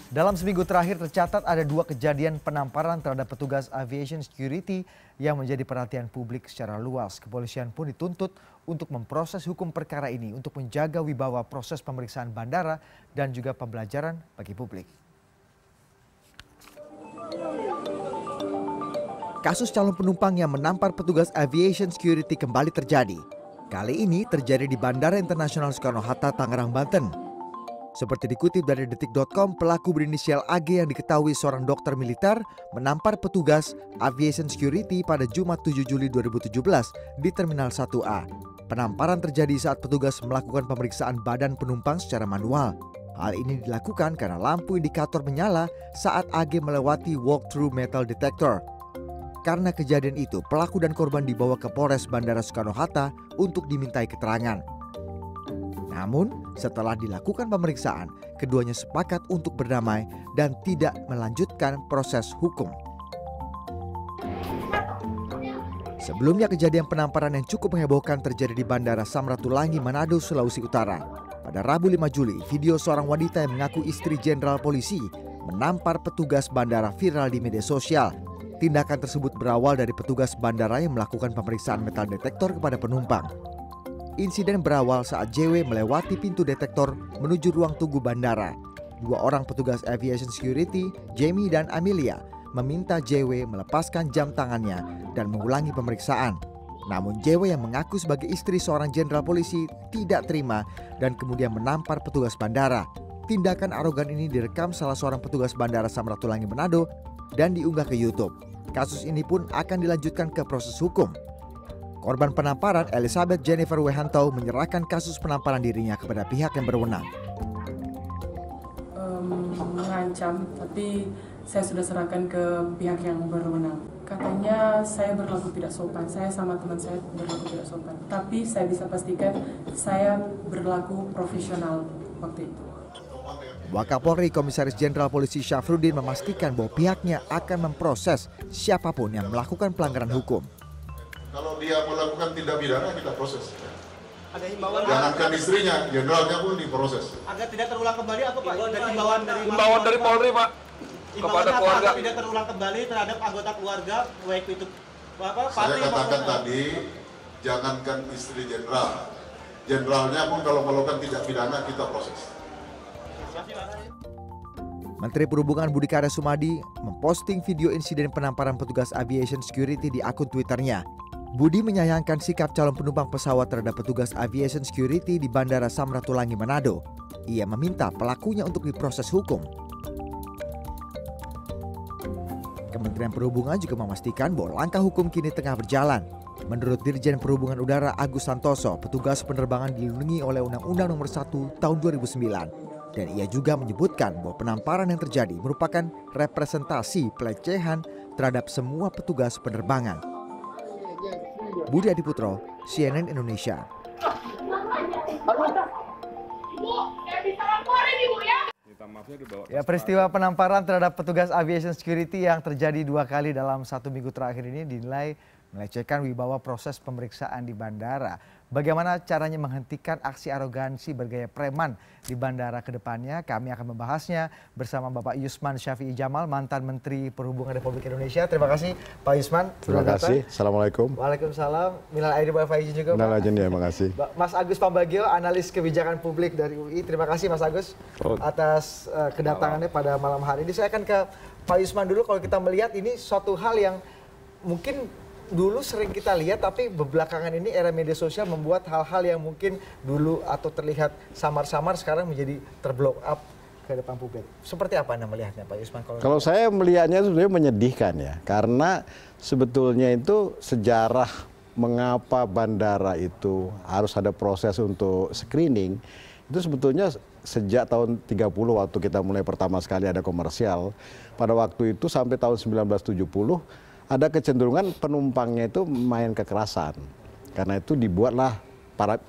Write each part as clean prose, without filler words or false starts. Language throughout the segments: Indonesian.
Dalam seminggu terakhir tercatat ada 2 kejadian penamparan terhadap petugas aviation security yang menjadi perhatian publik secara luas. Kepolisian pun dituntut untuk memproses hukum perkara ini untuk menjaga wibawa proses pemeriksaan bandara dan juga pembelajaran bagi publik. Kasus calon penumpang yang menampar petugas aviation security kembali terjadi. Kali ini terjadi di Bandara Internasional Soekarno-Hatta, Tangerang, Banten. Seperti dikutip dari detik.com, pelaku berinisial AG yang diketahui seorang dokter militer menampar petugas aviation security pada Jumat 7 Juli 2017 di Terminal 1A. Penamparan terjadi saat petugas melakukan pemeriksaan badan penumpang secara manual. Hal ini dilakukan karena lampu indikator menyala saat AG melewati walk-through metal detector. Karena kejadian itu, pelaku dan korban dibawa ke Polres Bandara Soekarno-Hatta untuk dimintai keterangan. Namun, setelah dilakukan pemeriksaan, keduanya sepakat untuk berdamai dan tidak melanjutkan proses hukum. Sebelumnya kejadian penamparan yang cukup menghebohkan terjadi di Bandara Samratulangi, Manado, Sulawesi Utara. Pada Rabu 5 Juli, video seorang wanita yang mengaku istri jenderal polisi menampar petugas bandara viral di media sosial. Tindakan tersebut berawal dari petugas bandara yang melakukan pemeriksaan metal detektor kepada penumpang. Insiden berawal saat JW melewati pintu detektor menuju ruang tunggu bandara. 2 orang petugas aviation security, Jamie dan Amelia, meminta JW melepaskan jam tangannya dan mengulangi pemeriksaan. Namun JW yang mengaku sebagai istri seorang jenderal polisi tidak terima dan kemudian menampar petugas bandara. Tindakan arogan ini direkam salah seorang petugas bandara Samratulangi, Manado dan diunggah ke YouTube. Kasus ini pun akan dilanjutkan ke proses hukum. Korban penamparan Elizabeth Jennifer Wehanto menyerahkan kasus penamparan dirinya kepada pihak yang berwenang. Mengancam, tapi saya sudah serahkan ke pihak yang berwenang. Katanya saya berlaku tidak sopan, saya sama teman saya berlaku tidak sopan. Tapi saya bisa pastikan saya berlaku profesional waktu itu. Wakapolri Komisaris Jenderal Polisi Syafruddin memastikan bahwa pihaknya akan memproses siapapun yang melakukan pelanggaran hukum. Kalau dia melakukan tindak pidana, kita proses. Ada himbauan. Jangankan istrinya, jenderalnya pun diproses. Agar tidak terulang kembali atau Pak? Himbauan dari Polri, Pak, kepada keluarga. Tidak terulang kembali terhadap anggota keluarga, baik itu Saya katakan tadi, jangankan istri jenderal, jenderalnya pun kalau melakukan tindak pidana, kita proses. Menteri Perhubungan Budi Karya Sumadi memposting video insiden penamparan petugas aviation security di akun Twitternya. Budi menyayangkan sikap calon penumpang pesawat terhadap petugas aviation security di Bandara Samratulangi, Manado. Ia meminta pelakunya untuk diproses hukum. Kementerian Perhubungan juga memastikan bahwa langkah hukum kini tengah berjalan. Menurut Dirjen Perhubungan Udara Agus Santoso, petugas penerbangan dilindungi oleh Undang-Undang Nomor 1 Tahun 2009. Dan ia juga menyebutkan bahwa penamparan yang terjadi merupakan representasi pelecehan terhadap semua petugas penerbangan. Budi Adiputro, CNN Indonesia. Ya, peristiwa penamparan terhadap petugas aviation security yang terjadi 2 kali dalam 1 minggu terakhir ini dinilai melecehkan wibawa proses pemeriksaan di bandara. Bagaimana caranya menghentikan aksi arogansi bergaya preman di bandara ke depannya? Kami akan membahasnya bersama Bapak Yusman Syafi'i Jamal, mantan Menteri Perhubungan Republik Indonesia. Terima kasih Pak Yusman. Terima kasih. Assalamualaikum. Waalaikumsalam. Minal aidin wal faizin juga. Minal aidin, ya, makasih. Mas Agus Pambagio, analis kebijakan publik dari UI. Terima kasih Mas Agus atas kedatangannya pada malam hari ini. Saya akan ke Pak Yusman dulu. Kalau kita melihat ini suatu hal yang mungkin dulu sering kita lihat, tapi belakangan ini era media sosial membuat hal-hal yang mungkin dulu atau terlihat samar-samar sekarang menjadi terblow up ke depan publik. Seperti apa Anda melihatnya Pak Yusman? Kalau saya melihatnya sebenarnya menyedihkan ya, karena sebetulnya itu sejarah mengapa bandara itu harus ada proses untuk screening, itu sebetulnya sejak tahun 30 waktu kita mulai pertama sekali ada komersial, pada waktu itu sampai tahun 1970, ada kecenderungan penumpangnya itu main kekerasan. Karena itu dibuatlah para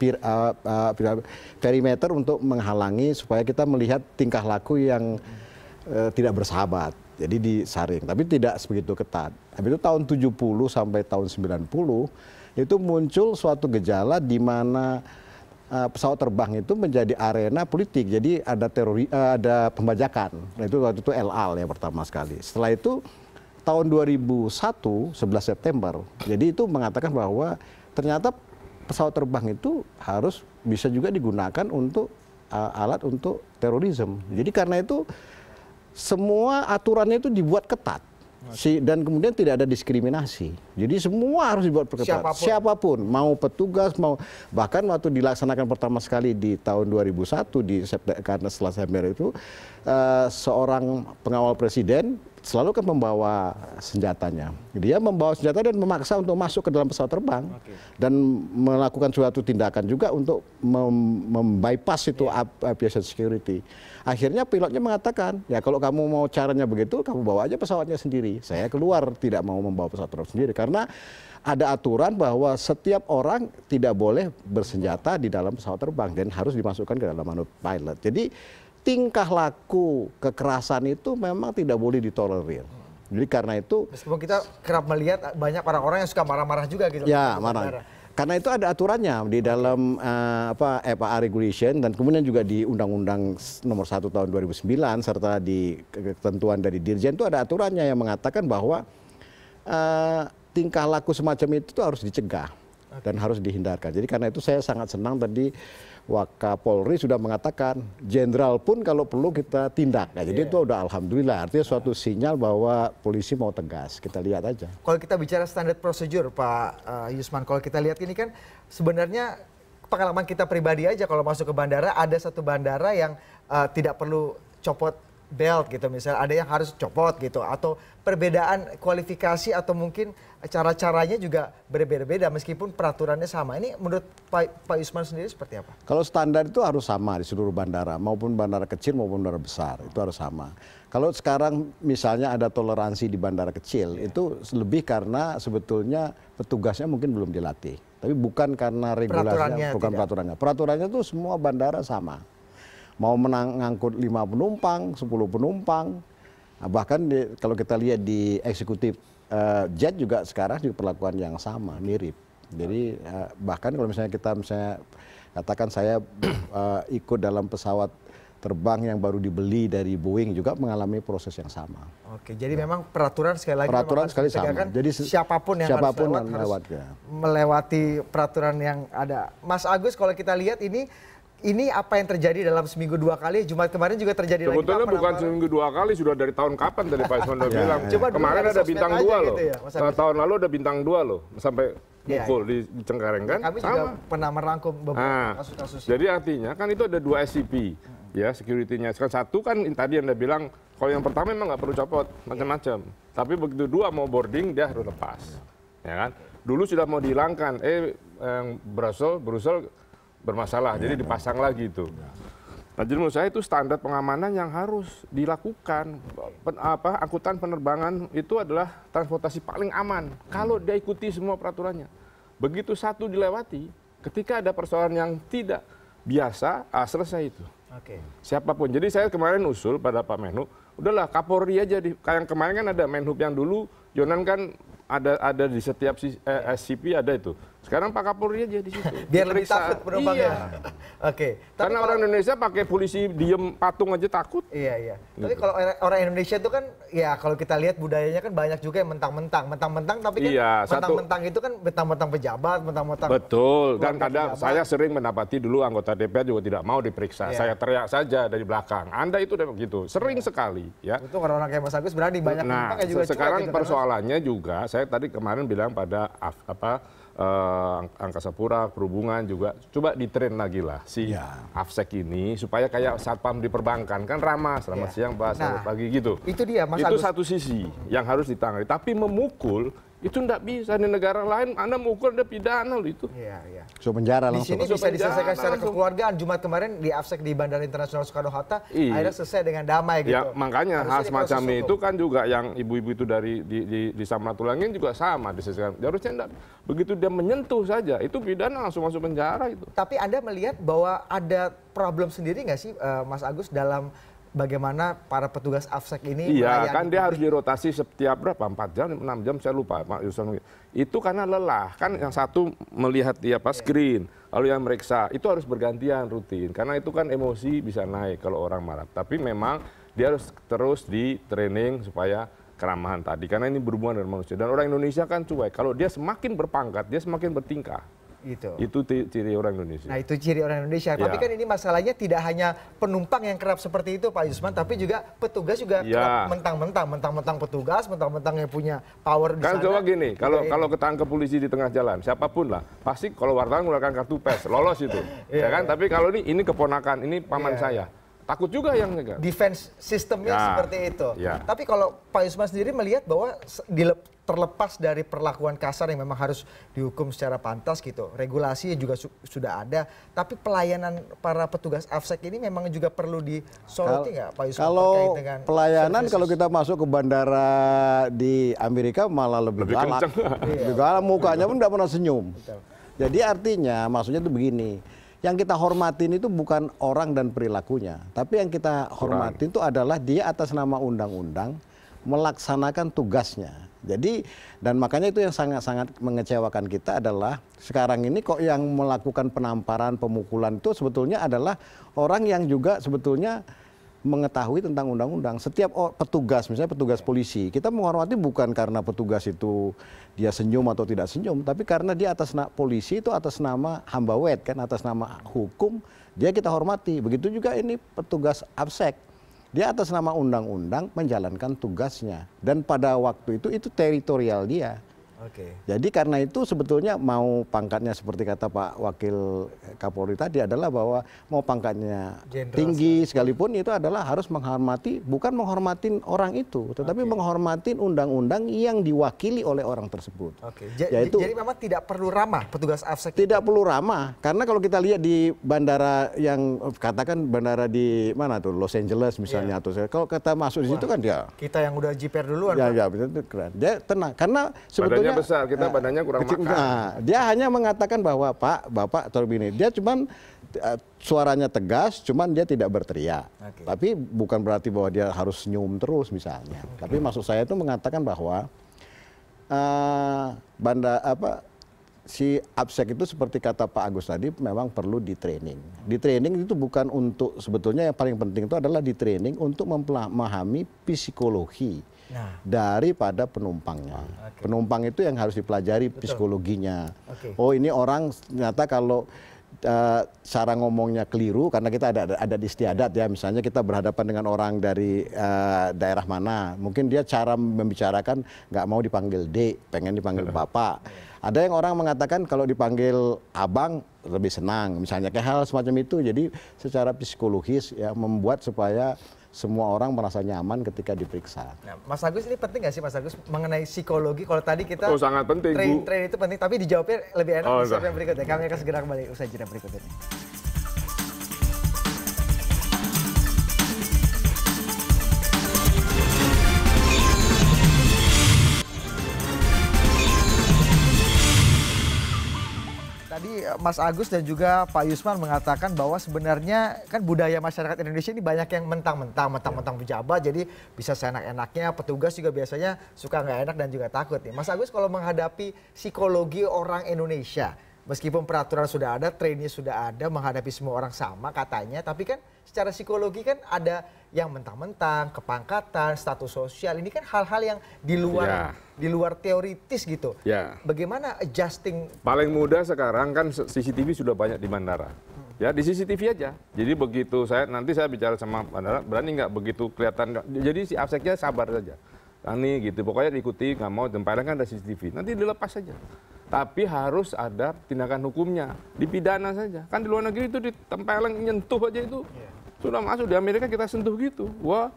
perimeter untuk menghalangi supaya kita melihat tingkah laku yang tidak bersahabat. Jadi disaring, tapi tidak sebegitu ketat. Habis itu tahun 70 sampai tahun 90 itu muncul suatu gejala di mana pesawat terbang itu menjadi arena politik. Jadi ada pembajakan. Nah, itu waktu itu El Al yang pertama sekali. Setelah itu tahun 2001, 11 September. Jadi itu mengatakan bahwa ternyata pesawat terbang itu harus bisa juga digunakan untuk alat untuk terorisme. Jadi karena itu semua aturannya itu dibuat ketat. Dan kemudian tidak ada diskriminasi. Jadi semua harus dibuat ketat. Siapapun, mau petugas, mau bahkan waktu dilaksanakan pertama sekali di tahun 2001 karena setelah September itu seorang pengawal presiden selalu kan membawa senjatanya. Dia membawa senjata dan memaksa untuk masuk ke dalam pesawat terbang dan melakukan suatu tindakan juga untuk membypass itu aviation security. Akhirnya pilotnya mengatakan, ya kalau kamu mau caranya begitu, kamu bawa aja pesawatnya sendiri. Saya keluar tidak mau membawa pesawat terbang sendiri karena ada aturan bahwa setiap orang tidak boleh bersenjata di dalam pesawat terbang dan harus dimasukkan ke dalam manut pilot. Jadi tingkah laku kekerasan itu memang tidak boleh ditolerir. Jadi karena itu meskipun kita kerap melihat banyak orang-orang yang suka marah-marah juga gitu. Ya, marah. Karena itu ada aturannya di dalam FAA regulation dan kemudian juga di Undang-Undang Nomor 1 Tahun 2009 serta di ketentuan dari Dirjen itu ada aturannya yang mengatakan bahwa tingkah laku semacam itu harus dicegah dan harus dihindarkan. Jadi karena itu saya sangat senang tadi Wakapolri sudah mengatakan jenderal pun kalau perlu kita tindak. Nah, jadi itu udah alhamdulillah artinya suatu sinyal bahwa polisi mau tegas. Kita lihat aja. Kalau kita bicara standar prosedur Pak Yusman, kalau kita lihat ini kan sebenarnya pengalaman kita pribadi aja kalau masuk ke bandara ada satu bandara yang tidak perlu copot belt gitu misalnya, ada yang harus copot gitu, atau perbedaan kualifikasi atau mungkin cara-caranya juga berbeda-beda meskipun peraturannya sama. Ini menurut Pak Yusman sendiri seperti apa? Kalau standar itu harus sama di seluruh bandara, maupun bandara kecil maupun bandara besar, itu harus sama. Kalau sekarang misalnya ada toleransi di bandara kecil, itu lebih karena sebetulnya petugasnya mungkin belum dilatih. Tapi bukan karena regulasinya, bukan peraturannya. Peraturannya itu semua bandara sama. Mau mengangkut 5 penumpang, 10 penumpang, bahkan kalau kita lihat di eksekutif jet juga sekarang juga perlakuan yang sama, mirip. Jadi bahkan kalau misalnya kita katakan saya ikut dalam pesawat terbang yang baru dibeli dari Boeing juga mengalami proses yang sama. Oke, jadi memang peraturan sekali lagi sama. Jadi siapapun yang harus melewati peraturan yang ada. Mas Agus, kalau kita lihat ini apa yang terjadi dalam seminggu 2 kali? Jumat kemarin juga terjadi lagi. Sebetulnya bukan seminggu 2 kali, sudah dari tahun kapan tadi Pak Isman udah bilang. Kemarin ada bintang 2 loh. Gitu ya, tahun lalu ada bintang 2 loh, sampai mukul di Cengkareng kan. Kami juga pernah merangkum beberapa kasus-kasus. Jadi artinya kan itu ada 2 SCP, ya security-nya. Satu kan tadi Anda bilang, kalau yang pertama memang nggak perlu copot, macam-macam. Tapi begitu 2 mau boarding, dia harus lepas. Ya kan? Dulu sudah mau dihilangkan, yang Brussels bermasalah, jadi dipasang lagi itu. Nah, jadi menurut saya itu standar pengamanan yang harus dilakukan. Angkutan penerbangan itu adalah transportasi paling aman kalau dia ikuti semua peraturannya. Begitu satu dilewati, ketika ada persoalan yang tidak biasa, selesai itu. Siapapun. Jadi saya kemarin usul pada Pak Menhub, udahlah Kapolri aja. Kayak kemarin kan ada Menhub yang dulu, Yonan kan ada di setiap SCP ada itu. Sekarang Pak Kapolri aja di situ. Biar lebih takut penumpangnya. Iya. Karena orang Indonesia pakai polisi diem patung aja takut. Iya. Tapi kalau orang Indonesia itu kan, ya kalau kita lihat budayanya kan banyak juga yang mentang-mentang. Tapi kan mentang-mentang itu kan mentang-mentang pejabat, mentang-mentang. Betul. Dan kadang saya sering mendapati dulu anggota DPR juga tidak mau diperiksa. Saya teriak saja dari belakang. Anda itu udah begitu. Sering sekali. Ya. Itu orang-orang kayak Mas Agus berani banyak penumpangnya juga. Sekarang persoalannya juga, saya tadi kemarin bilang pada Angkasa Pura, Perhubungan juga coba ditrain lagi lah si AFSEC ini supaya kayak satpam di perbankan kan ramah, selamat siang Pak, selamat pagi gitu. Itu dia Mas Agus. Itu Agus. satu sisi yang harus ditangani. Tapi memukul itu tidak bisa di negara lain. Anda mukul ada pidana loh itu. Iya. So penjara langsung. Di sini bisa diselesaikan secara kekeluargaan. Jumat kemarin di AFSEC di Bandara Internasional Soekarno-Hatta akhirnya selesai dengan damai gitu. Ya makanya hal semacam itu kan juga yang ibu-ibu itu dari di Samratulangin juga sama diselesaikan. Harusnya enggak begitu dia menyentuh saja itu pidana langsung masuk penjara itu. Tapi Anda melihat bahwa ada problem sendiri nggak sih Mas Agus dalam bagaimana para petugas AFSEK ini Iya, melayani kan dia publik. harus dirotasi setiap berapa? 4 jam, 6 jam, saya lupa Pak Yusuf. Itu karena lelah. Kan yang satu melihat dia pas screen, lalu yang meriksa. Itu harus bergantian rutin. Karena itu kan emosi bisa naik kalau orang marah. Tapi memang dia harus terus di training supaya keramahan tadi. Karena ini berhubungan dengan manusia. Dan orang Indonesia kan cuek. Kalau dia semakin berpangkat, dia semakin bertingkah. Gitu. Itu ciri orang Indonesia. Nah itu ciri orang Indonesia. Tapi Ya. kan ini masalahnya tidak hanya penumpang yang kerap seperti itu Pak Yusman, tapi juga petugas juga Ya. kerap mentang-mentang petugas, mentang-mentang yang punya power di Kan sana. coba gini, kalau Juga kalau ketangkep polisi di tengah jalan, siapapun lah, pasti kalau wartawan menggunakan kartu pes, lolos itu, ya kan? Tapi kalau ini keponakan, ini paman saya, takut juga yang nyegat. defense sistemnya Ya. seperti itu. Ya. Tapi kalau Pak Yusman sendiri melihat bahwa terlepas dari perlakuan kasar yang memang harus dihukum secara pantas gitu, regulasi juga sudah ada, tapi pelayanan para petugas AFSEK ini memang juga perlu disoroti nggak Pak Yusman? Kalau terkait dengan pelayanan, services? kalau kita masuk ke bandara di Amerika malah lebih galak. kenceng. Lebih galak, mukanya pun tidak pernah senyum. Jadi artinya, maksudnya itu begini, yang kita hormatin itu bukan orang dan perilakunya, tapi yang kita hormatin itu adalah dia atas nama undang-undang melaksanakan tugasnya. Jadi, dan makanya itu yang sangat-sangat mengecewakan kita adalah sekarang ini kok yang melakukan penamparan, pemukulan itu sebetulnya adalah orang yang juga sebetulnya mengetahui tentang undang-undang. Setiap petugas, misalnya petugas polisi, kita menghormati bukan karena petugas itu dia senyum atau tidak senyum, tapi karena dia polisi itu atas nama hamba wet, kan, atas nama hukum, dia kita hormati. Begitu juga ini petugas AFSEK. Dia atas nama undang-undang menjalankan tugasnya. Dan pada waktu itu teritorial dia. Oke. Jadi karena itu sebetulnya mau pangkatnya seperti kata Pak Wakil Kapolri tadi adalah bahwa mau pangkatnya Jenderal tinggi sekalipun itu adalah harus menghormati, bukan menghormatin orang itu, tetapi menghormatin undang-undang yang diwakili oleh orang tersebut. Oke. Yaitu Jadi memang tidak perlu ramah petugas AFSEK. tidak perlu ramah, karena kalau kita lihat di bandara yang katakan bandara di mana tuh, Los Angeles misalnya, atau kalau kita masuk di situ kan dia Kita yang udah jiper duluan. ya, Pak. ya, itu keren. Dia tenang, karena sebetulnya Badannya besar, kita badannya kurang kecil. makan. Nah, dia hanya mengatakan bahwa Pak, Bapak atau begini, dia cuman suaranya tegas, cuman dia tidak berteriak. Oke. Tapi bukan berarti bahwa dia harus senyum terus misalnya. Tapi maksud saya itu mengatakan bahwa si AFSEK itu seperti kata Pak Agus tadi memang perlu di training. Di training itu bukan untuk, sebetulnya yang paling penting itu adalah di training untuk memahami psikologi daripada penumpangnya. Penumpang itu yang harus dipelajari psikologinya. Oh, ini orang ternyata kalau cara ngomongnya keliru karena kita ada di istiadat ya, misalnya kita berhadapan dengan orang dari daerah mana, mungkin dia cara membicarakan nggak mau dipanggil Dek, pengen dipanggil Bapak. Ada yang orang mengatakan kalau dipanggil Abang lebih senang, misalnya kayak hal semacam itu. Jadi secara psikologis ya membuat supaya semua orang merasa nyaman ketika diperiksa. Nah, Mas Agus, ini penting nggak sih Mas Agus mengenai psikologi? Kalau tadi kita sangat penting, Bu. train itu penting, tapi dijawabnya lebih enak di segmen berikutnya. Kami akan segera kembali usai jeda berikut ini. Tadi Mas Agus dan juga Pak Yusman mengatakan bahwa sebenarnya kan budaya masyarakat Indonesia ini banyak yang mentang-mentang pejabat, jadi bisa seenak-enaknya. Petugas juga biasanya suka nggak enak dan juga takut nih. Mas Agus, kalau menghadapi psikologi orang Indonesia, meskipun peraturan sudah ada, trainnya sudah ada, menghadapi semua orang sama katanya, tapi kan secara psikologi kan ada yang mentang-mentang, kepangkatan, status sosial, ini kan hal-hal yang di luar teoritis gitu. Ya. Bagaimana adjusting? Paling mudah sekarang kan CCTV sudah banyak di bandara. Ya di CCTV aja. Jadi begitu nanti saya bicara sama bandara, berani nggak begitu kelihatan. Jadi si AFSEK-nya sabar saja. Ini gitu, pokoknya diikuti, nggak mau tempeleng kan ada CCTV. Nanti dilepas saja. Tapi harus ada tindakan hukumnya, dipidana saja. Kan di luar negeri itu ditempeleng, nyentuh aja itu. Sudah masuk, di Amerika kita sentuh gitu. Wah,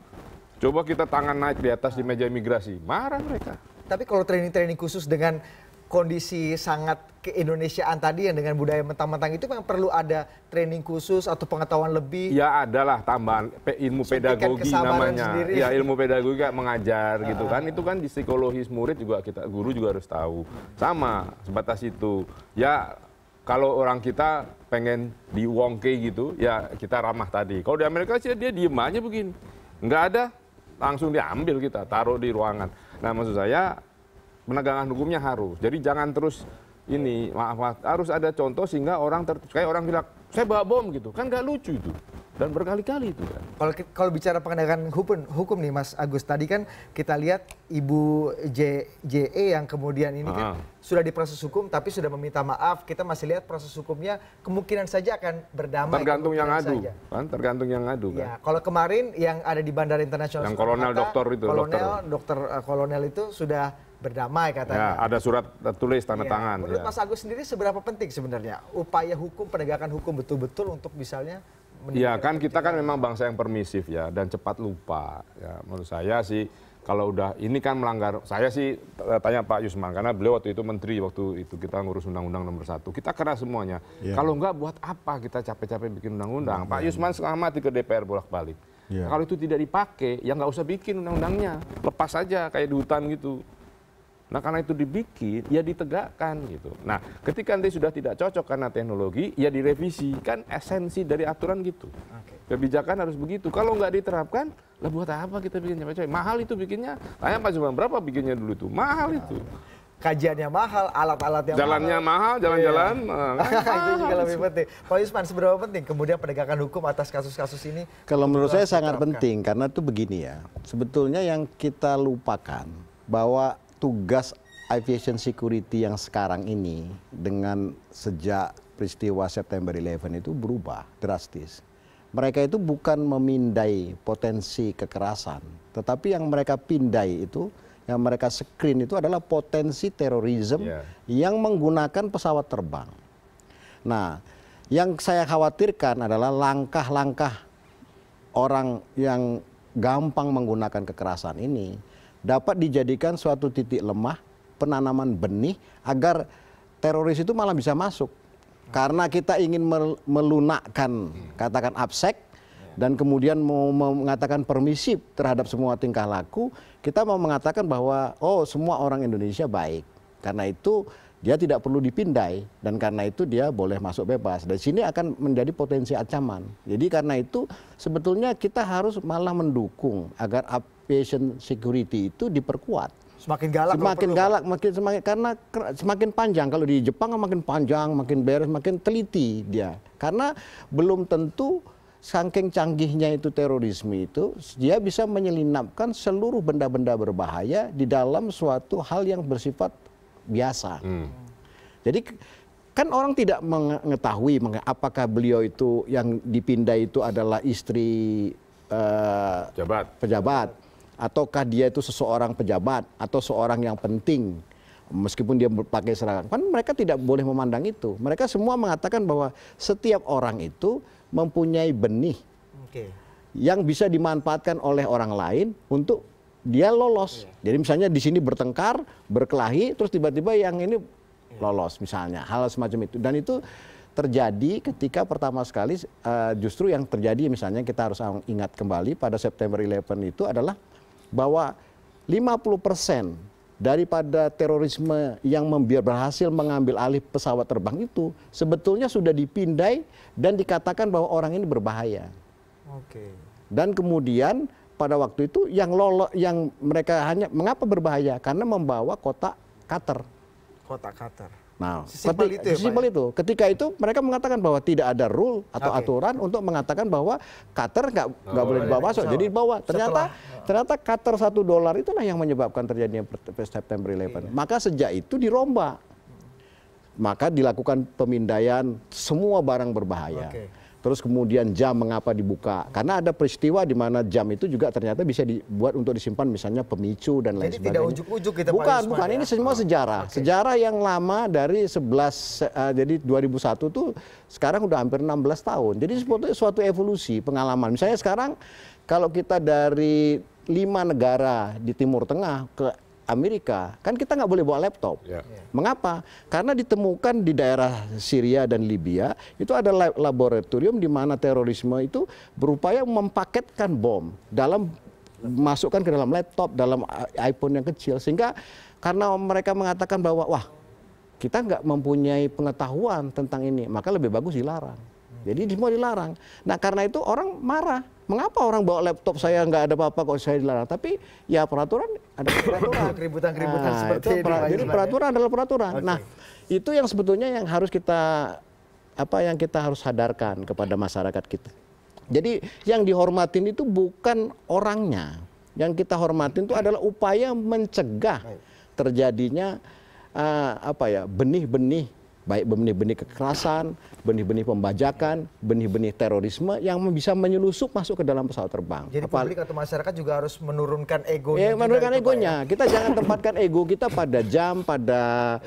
coba kita tangan naik di atas di meja imigrasi, marah mereka. Tapi kalau training-training khusus dengan kondisi sangat keindonesiaan tadi yang dengan budaya mentang-mentang itu memang perlu ada training khusus atau pengetahuan lebih. Ya adalah tambahan ilmu pedagogi namanya. Sendiri. Ya ilmu pedagogi mengajar gitu kan. Itu kan di psikologis murid juga guru juga harus tahu. Sama sebatas itu. Ya kalau orang kita pengen diwongke gitu, ya kita ramah tadi. Kalau di Amerika sih dia diem aja begini. Nggak ada, langsung diambil kita, taruh di ruangan. Nah maksud saya, penegakan hukumnya harus. Jadi jangan terus ini, maaf, harus ada contoh sehingga orang kayak orang bilang, saya bawa bom gitu. Kan nggak lucu itu. Dan berkali-kali itu kan. Kalau bicara penegakan hukum nih Mas Agus, tadi kan kita lihat Ibu JE yang kemudian ini kan sudah diproses hukum tapi sudah meminta maaf. Kita masih lihat proses hukumnya kemungkinan saja akan berdamai. Tergantung yang ngadu, kan? Tergantung yang ngadu kan. Ya, kalau kemarin yang ada di Bandara Internasional yang kolonel dokter itu, kolonel itu sudah berdamai katanya. Ya, ada surat tertulis tanda tangan. Menurut Mas Agus sendiri seberapa penting sebenarnya upaya hukum, penegakan hukum betul-betul untuk misalnya ya kan kita kan memang bangsa yang permisif ya dan cepat lupa. Ya, menurut saya sih kalau udah ini kan melanggar, saya sih tanya Pak Yusman karena beliau waktu itu menteri waktu itu kita ngurus undang-undang nomor 1. Kita keras semuanya. Ya. Kalau enggak buat apa kita capek-capek bikin undang-undang? Pak Yusman selama ke DPR bolak-balik. Ya. Kalau itu tidak dipakai, ya nggak usah bikin undang-undangnya. Lepas aja kayak di hutan gitu. Nah karena itu dibikin, ya ditegakkan gitu. Nah ketika nanti sudah tidak cocok karena teknologi, ya direvisi. Kan esensi dari aturan gitu. Kebijakan harus begitu. Kalau nggak diterapkan, lah buat apa kita bikin capek-capek? Mahal itu bikinnya. Tanya Pak Zuma, berapa bikinnya dulu itu? Mahal itu. Kajiannya mahal, alat-alatnya mahal. Jalannya mahal, jalan-jalan. Itu juga lebih penting. Pak Yusman, seberapa penting kemudian penegakan hukum atas kasus-kasus ini? Kalau menurut saya sangat penting, karena itu begini ya. Sebetulnya yang kita lupakan, bahwa tugas aviation security yang sekarang ini dengan sejak peristiwa September 11 itu berubah drastis. Mereka itu bukan memindai potensi kekerasan, tetapi yang mereka pindai itu, yang mereka screen itu adalah potensi terorisme yang menggunakan pesawat terbang. Nah, yang saya khawatirkan adalah langkah-langkah orang yang gampang menggunakan kekerasan ini dapat dijadikan suatu titik lemah, penanaman benih agar teroris itu malah bisa masuk. Karena kita ingin melunakkan, katakan absek, dan kemudian mau mengatakan permisif terhadap semua tingkah laku, kita mau mengatakan bahwa oh semua orang Indonesia baik. Karena itu dia tidak perlu dipindai, dan karena itu dia boleh masuk bebas. Dan sini akan menjadi potensi ancaman. Jadi karena itu sebetulnya kita harus malah mendukung agar aviation security itu diperkuat. Semakin galak. Semakin galak, karena semakin panjang. Kalau di Jepang makin panjang, makin beres, makin teliti dia. Karena belum tentu saking canggihnya itu terorisme itu, dia bisa menyelinapkan seluruh benda-benda berbahaya di dalam suatu hal yang bersifat biasa. Jadi kan orang tidak mengetahui apakah beliau itu yang dipindai itu adalah istri pejabat, ataukah dia itu seseorang pejabat atau seorang yang penting meskipun dia berpakai seragam. Kan mereka tidak boleh memandang itu. Mereka semua mengatakan bahwa setiap orang itu mempunyai benih yang bisa dimanfaatkan oleh orang lain untuk dia lolos. Jadi misalnya di sini bertengkar, berkelahi, terus tiba-tiba yang ini lolos misalnya, hal semacam itu. Dan itu terjadi ketika pertama sekali justru yang terjadi misalnya kita harus ingat kembali pada September 11 itu adalah bahwa 50% daripada terorisme yang berhasil mengambil alih pesawat terbang itu sebetulnya sudah dipindai dan dikatakan bahwa orang ini berbahaya. Dan kemudian pada waktu itu yang mereka hanya mengapa berbahaya? Karena membawa kotak cutter. Nah, simpel itu. Ketika itu mereka mengatakan bahwa tidak ada rule atau aturan untuk mengatakan bahwa cutter nggak boleh dibawa masuk. Jadi dibawa. Ternyata cutter $1 itulah yang menyebabkan terjadinya September 11. Maka sejak itu dirombak. Maka dilakukan pemindaian semua barang berbahaya. Terus kemudian jam mengapa dibuka? Karena ada peristiwa di mana jam itu juga ternyata bisa dibuat untuk disimpan misalnya pemicu dan lain sebagainya. Jadi tidak ujuk-ujuk kita Pak Yusman. Bukan, ini semua sejarah. Sejarah yang lama dari jadi 2001 tuh sekarang udah hampir 16 tahun. Jadi suatu evolusi pengalaman. Misalnya sekarang kalau kita dari 5 negara di Timur Tengah ke Amerika, kan kita nggak boleh bawa laptop. Mengapa? Karena ditemukan di daerah Syria dan Libya, itu ada laboratorium di mana terorisme itu berupaya mempaketkan bom, masukkan ke dalam laptop, dalam iPhone yang kecil. Sehingga karena mereka mengatakan bahwa, wah, kita nggak mempunyai pengetahuan tentang ini, maka lebih bagus dilarang. Jadi semua dilarang. Nah karena itu orang marah. Mengapa orang bawa laptop saya nggak ada apa-apa kok saya dilarang? Tapi ya peraturan ada peraturan. Keributan-keributan seperti ini. Jadi peraturan adalah peraturan. Nah itu yang sebetulnya yang harus kita harus sadarkan kepada masyarakat kita. Jadi yang dihormatin itu bukan orangnya. Yang kita hormatin itu adalah upaya mencegah terjadinya benih-benih, baik benih-benih kekerasan, benih-benih pembajakan, benih-benih terorisme yang bisa menyelusup masuk ke dalam pesawat terbang. Jadi publik atau masyarakat juga harus menurunkan egonya. Ya, menurunkan egonya. Kita jangan tempatkan ego kita pada jam, pada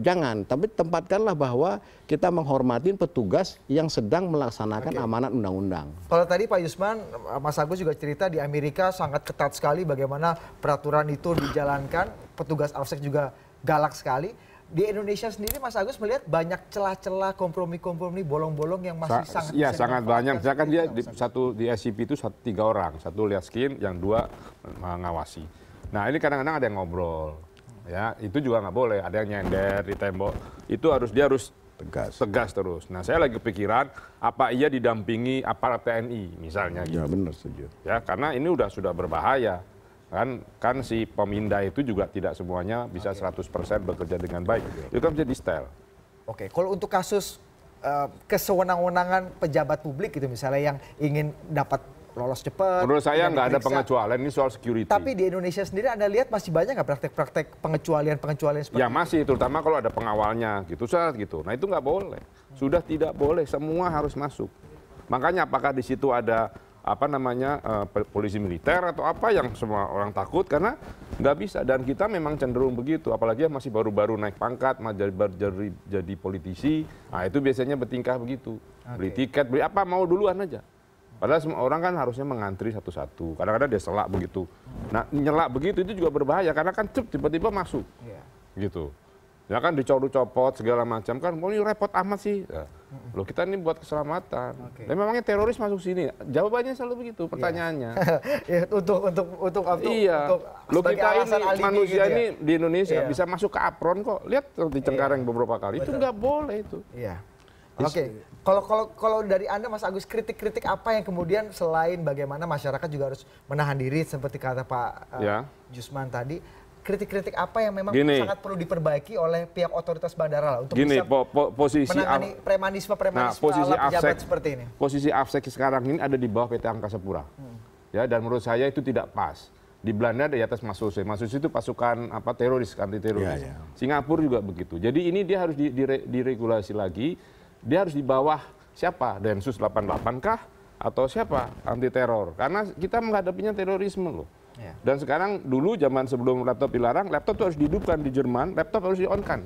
jangan. Tapi tempatkanlah bahwa kita menghormatin petugas yang sedang melaksanakan amanat undang-undang. Kalau tadi Pak Yusman, Mas Agus juga cerita di Amerika sangat ketat sekali bagaimana peraturan itu dijalankan, petugas AFSEC juga galak sekali. Di Indonesia sendiri Mas Agus melihat banyak celah-celah, kompromi-kompromi, bolong-bolong yang masih sangat ya sangat banyak. Misalkan dia di SCP itu 3 orang, 1 lihat skin, yang 2 mengawasi. Nah ini kadang-kadang ada yang ngobrol, ya itu juga nggak boleh. Ada yang nyender di tembok, itu dia harus tegas terus. Nah saya lagi kepikiran apa ia didampingi aparat TNI misalnya. Ya benar, setuju. Ya karena ini sudah berbahaya. Kan si pemindah itu juga tidak semuanya bisa 100% bekerja dengan baik. Itu kan bisa di-setel. Oke, kalau untuk kasus kesewenang-wenangan pejabat publik gitu misalnya yang ingin dapat lolos cepat. Menurut saya nggak ada pengecualian, ini soal security. Tapi di Indonesia sendiri Anda lihat masih banyak nggak praktek-praktek pengecualian seperti ya masih, terutama kalau ada pengawalnya gitu. Nah itu nggak boleh. Sudah tidak boleh, semua harus masuk. Makanya apakah di situ ada polisi militer atau apa yang semua orang takut, karena nggak bisa. Dan kita memang cenderung begitu, apalagi yang masih baru-baru naik pangkat, jadi politisi, nah itu biasanya bertingkah begitu. Beli tiket, beli apa, mau duluan aja. Padahal semua orang kan harusnya mengantri satu-satu, kadang-kadang dia selak begitu. Nah nyelak begitu itu juga berbahaya, karena kan tiba-tiba masuk, gitu. Ya kan dicopot segala macam kan, ini repot amat sih. Ya. Loh kita ini buat keselamatan. Dan memangnya teroris masuk sini? Jawabannya selalu begitu, pertanyaannya. Untuk loh kita ini manusia gitu ini di Indonesia bisa masuk ke apron kok. Lihat di Cengkareng beberapa kali. Itu nggak boleh itu. Iya. Oke. Kalau dari Anda Mas Agus, kritik-kritik apa yang kemudian selain bagaimana masyarakat juga harus menahan diri seperti kata Pak Jusman tadi? Kritik-kritik apa yang memang sangat perlu diperbaiki oleh pihak otoritas bandara lah untuk bisa menangani premanisme ala pejabat seperti ini? Posisi AFSEC sekarang ini ada di bawah PT Angkasa Pura. Ya, dan menurut saya itu tidak pas. Di Belanda ada di atas Masuse. Masuse itu pasukan teroris, anti teroris. Singapura juga begitu. Jadi ini dia harus diregulasi lagi. Dia harus di bawah siapa? Densus 88 kah? Atau siapa? Anti teror. Karena kita menghadapinya terorisme loh. Dan sekarang dulu zaman sebelum laptop dilarang, laptop itu harus dihidupkan di Jerman, laptop harus di-on-kan.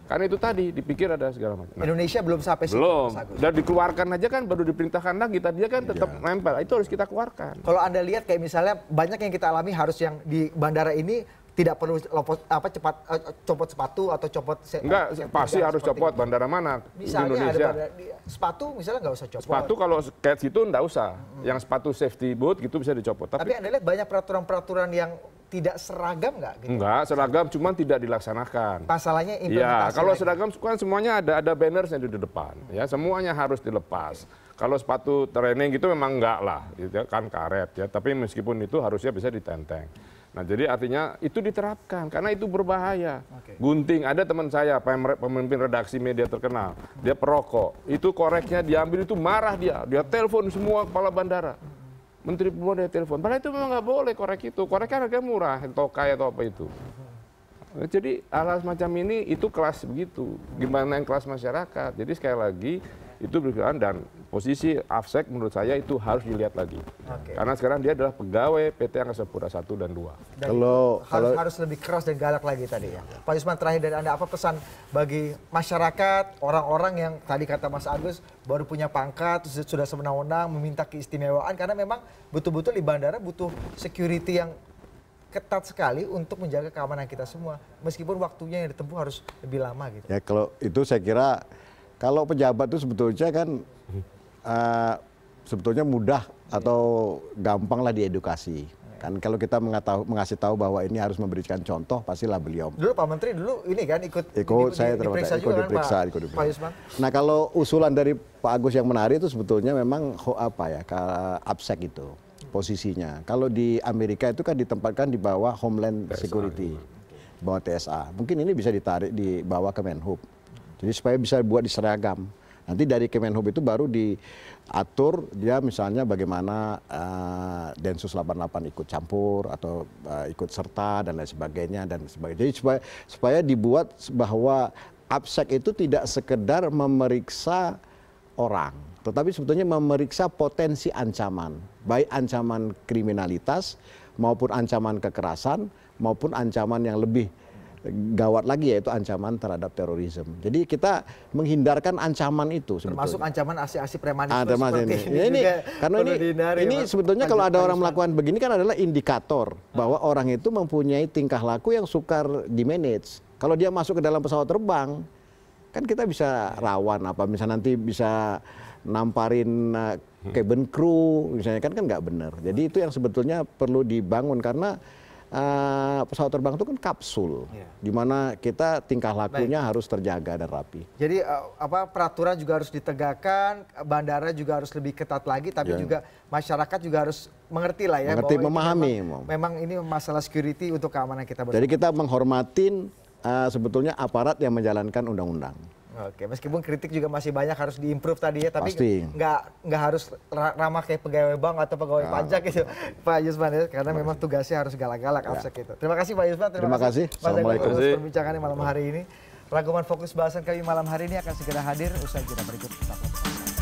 Karena itu tadi dipikir ada segala macam. Nah, Indonesia belum sampai situ. Belum. Dan dikeluarkan aja kan baru diperintahkan lagi, dia kan tetap nempel. Itu harus kita keluarkan. Kalau Anda lihat kayak misalnya banyak yang kita alami harus yang di bandara ini tidak perlu copot sepatu atau copot enggak, pasti harus copot. Bandara mana? Misalnya di Indonesia. ada sepatu misalnya nggak usah copot. Sepatu kalau kayak gitu nggak usah. Yang sepatu safety boot gitu bisa dicopot. Tapi Anda lihat banyak peraturan-peraturan yang tidak seragam nggak? Gitu? Enggak, seragam cuman tidak dilaksanakan. Masalahnya implementasi. Ya, kalau seragam kan semuanya ada bannersnya di depan. Ya, semuanya harus dilepas. Kalau sepatu training gitu memang enggak lah, gitu kan karet ya. Tapi meskipun itu harusnya bisa ditenteng. Nah jadi artinya itu diterapkan karena itu berbahaya. Gunting, ada teman saya pemimpin redaksi media terkenal, dia perokok, itu koreknya diambil itu marah dia telepon semua kepala bandara, menteri perhubungan dia telepon, padahal itu memang nggak boleh korek itu, koreknya harga murah, tokai atau apa itu. Jadi hal semacam ini itu kelas begitu, gimana yang kelas masyarakat. Jadi sekali lagi itu berkaitan dan posisi AFSEC menurut saya itu harus dilihat lagi. Karena sekarang dia adalah pegawai PT Angkasa Pura 1 dan 2. Dan harus lebih keras dan galak lagi tadi ya. Pak Yusman, terakhir dari Anda apa pesan bagi masyarakat, orang-orang yang tadi kata Mas Agus baru punya pangkat, sudah sewenang-wenang meminta keistimewaan karena memang betul-betul di bandara butuh security yang ketat sekali untuk menjaga keamanan kita semua. Meskipun waktunya yang ditempuh harus lebih lama gitu. Ya kalau itu saya kira kalau pejabat itu sebetulnya kan sebetulnya mudah atau gampang lah diedukasi. Kan kalau kita mengasih tahu bahwa ini harus memberikan contoh, pastilah beliau. Dulu Pak Menteri dulu ini kan ikut Saya diperiksa ikut juga diperiksa, kan ikut Pak diperiksa. Yusman? Nah kalau usulan dari Pak Agus yang menarik itu sebetulnya memang APSEC itu posisinya. Kalau di Amerika itu kan ditempatkan di bawah Homeland Security, bawah TSA. Mungkin ini bisa ditarik di bawah Kemenhub. Jadi supaya bisa buat diseragam. Nanti dari Kemenhub itu baru diatur dia misalnya bagaimana Densus 88 ikut campur atau ikut serta dan lain sebagainya dan sebagainya. Jadi supaya dibuat bahwa APSEC itu tidak sekedar memeriksa orang, tetapi sebetulnya memeriksa potensi ancaman, baik ancaman kriminalitas maupun ancaman kekerasan maupun ancaman yang lebih gawat lagi yaitu ancaman terhadap terorisme. Jadi kita menghindarkan ancaman itu sebetulnya. Termasuk ancaman aksi-aksi premanisme seperti ini karena ini sebetulnya kalau ada orang melakukan begini kan adalah indikator bahwa orang itu mempunyai tingkah laku yang sukar di-manage. Kalau dia masuk ke dalam pesawat terbang, kan kita bisa rawan apa misalnya nanti bisa namparin cabin crew misalnya kan nggak benar. Jadi itu yang sebetulnya perlu dibangun karena pesawat terbang itu kan kapsul, di mana kita tingkah lakunya harus terjaga dan rapi. Jadi peraturan juga harus ditegakkan, bandara juga harus lebih ketat lagi, tapi juga masyarakat juga harus mengerti lah ya. Mengerti, bahwa memahami. Memang ini masalah security untuk keamanan kita bersama. Jadi kita menghormatin sebetulnya aparat yang menjalankan undang-undang. Oke, meskipun kritik juga masih banyak harus diimprove tadi ya, tapi Pasti. nggak harus ramah kayak pegawai bank atau pegawai pajak gitu, Pak Yusman ya, karena memang tugasnya harus galak-galak APSEC itu. Terima kasih Pak Yusman, Terima kasih. Assalamualaikum. Perbincangannya malam hari ini. Rangkuman fokus bahasan kami malam hari ini akan segera hadir usai jeda berikut. Tetap bersama.